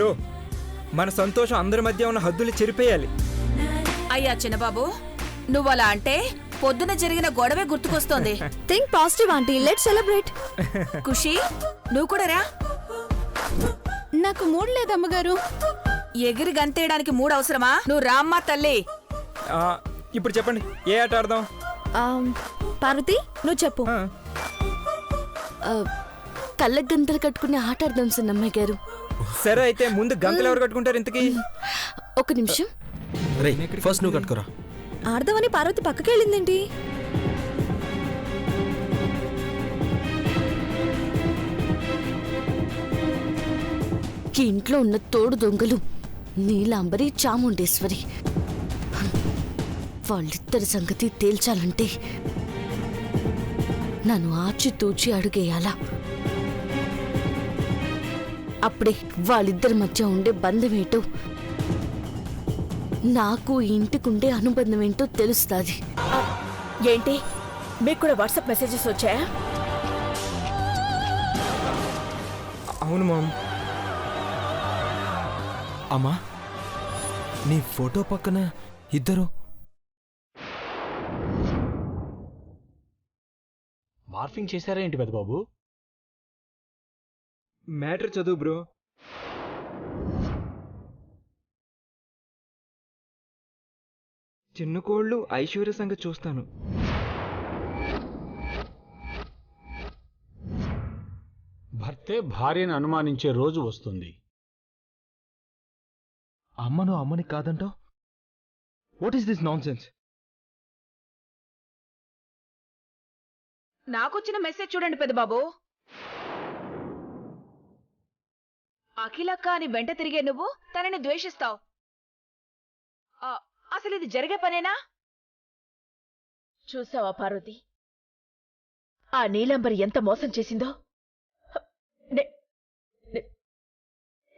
Bro, మన సంతోషం అందరి మధ్య ఉన్న హద్దులు చెరిపేయాలి. అయ్యా చిన్నబాబు, నువ్వలా అంటే పొద్దున జరిగిన గొడవే గుర్తుకొస్తోంది. Think positive aunty, let's celebrate. Khushi, నువ్వు కూడా రా. నాకు మూడ్ లేదు అమ్మగారు. ఎగిరి గంతేయడానికి మూడు అవసరమా? నువ్వు రామ్మా తల్లి. ఇప్పుడు చెప్పండి, ఏ ఆట ఆడదాం? పార్వతి, నువ్వు చెప్పు. కళ్ళకు గంతలు కట్టుకునే ఆట ఆడదాం సన్నమ్మాయి గారు. సరే అయితే ముందు గంతలు ఎవరు కట్టుకుంటారు ఇంతకీ? ఒక నిమిషం. ఫస్ట్ నువ్వు కట్టుకోరా. ఆడదామని పార్వతి పక్కకి వెళ్ళిందేంటి? ఈ ఇంట్లో ఉన్న తోడు దొంగలు నీలాంబరి, చాముండేశ్వరి. వాళ్ళిద్దరి సంగతి తేల్చాలంటే నన్ను ఆచితూచి అడుగేయాలా? అప్పుడే వాళ్ళిద్దరి మధ్య ఉండే బంధమేంటో, నాకు ఇంటికుండే అనుబంధం ఏంటో తెలుస్తుంది. ఏంటి, మీకు కూడా వాట్సాప్ మెసేజెస్ వచ్చాయా? అవును మామ్. అమ్మా, నీ ఫోటో పక్కన ఇద్దరు. మార్ఫింగ్ చేశారా ఏంటి పెద్దబాబు? మ్యాటర్ చదువు బ్రో. చిన్న కోళ్ళు ఐశ్వర్య సంగతి చూస్తాను. భర్తే భార్యను అనుమానించే రోజు వస్తుంది. అమ్మను అమ్మని కాదంటావు? What is this nonsense? నాకొచ్చిన మెసేజ్ చూడండి పెద్దబాబు. అఖిలక్క అని వెంట తిరిగే నువ్వు తనని ద్వేషిస్తావు. అసలు ఇది జరిగే పనేనా? చూసావా పార్వతి, ఆ నీలంబరి ఎంత మోసం చేసిందో?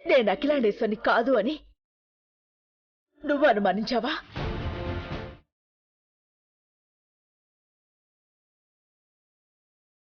నేను అఖిలాండేశ్వరిని కాదు అని నువ్వు అనుమానించావా?